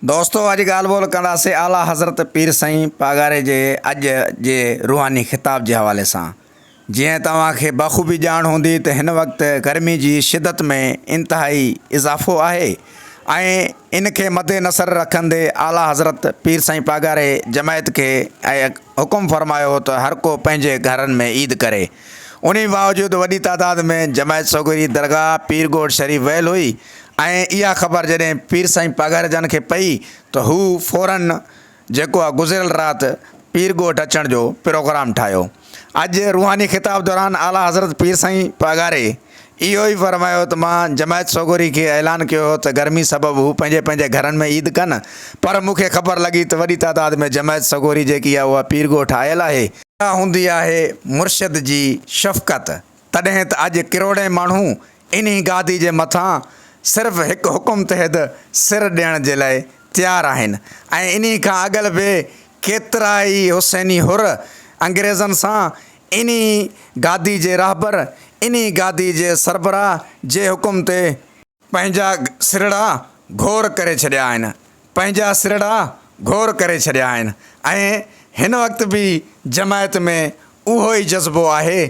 दोस्तों अॼु ॻाल्हि ॿोल कंदासीं आला हज़रत पीर साईं पागारे जे अॼु जे रूहानी ख़िताब जे हवाले सां। जीअं तव्हांखे बख़ूबी ॼाण हूंदी त हिन वक़्तु गर्मी जी शिदत में इंतिहाई इज़ाफ़ो आहे ऐं इन खे मद्देनज़र रखंदे आला हज़रत पीर साईं पागारे जमायत खे हुकुम फ़रमायो हो त हर को पंहिंजे घरनि में ईद करे। उन बावजूदि वॾी तादाद में जमायत सोगरी दरगाह पीरगोट शरीफ़ वियल हुई ऐं इहा ख़बर जॾहिं पीर साईं पागारे जन खे पई त हू फ़ौरन जेको आहे गुज़िरियल राति पीरगोट अचण जो प्रोग्राम ठाहियो। अॼु रूहानी ख़िताब दौरान आला हज़रत पीर साईं पागारे इहो ई फ़रमायो त मां जमायत सोगरी खे ऐलान कयो हो त गर्मी सबबु हू पंहिंजे पंहिंजे घरनि में ईद कनि, पर मूंखे ख़बर लॻी त वॾी तादाद में जमायत सोगरी जेकी आहे उहा पीरगोट आयल आहे। हूंदी आहे मुर्शिद जी शफ़क़त, तॾहिं त अॼु किरोड़े माण्हू इन गादी जे मथां सिर्फ़ु हिकु हुकुम तहत सिर ॾियण जे लाइ तयारु आहिनि ऐं इन खां अॻल बि केतिरा ई हुसैनी हुर अंग्रेज़नि सां इन गादी जे राहबर इन गादी जे सरबराह जे हुकुम ते पंहिंजा सिरड़ा घोर करे छॾिया आहिनि, पंहिंजा सिरड़ा घोर करे छॾिया आहिनि ऐं हिन वक़्तु बि जमायत में उहो ई जज़्बो आहे।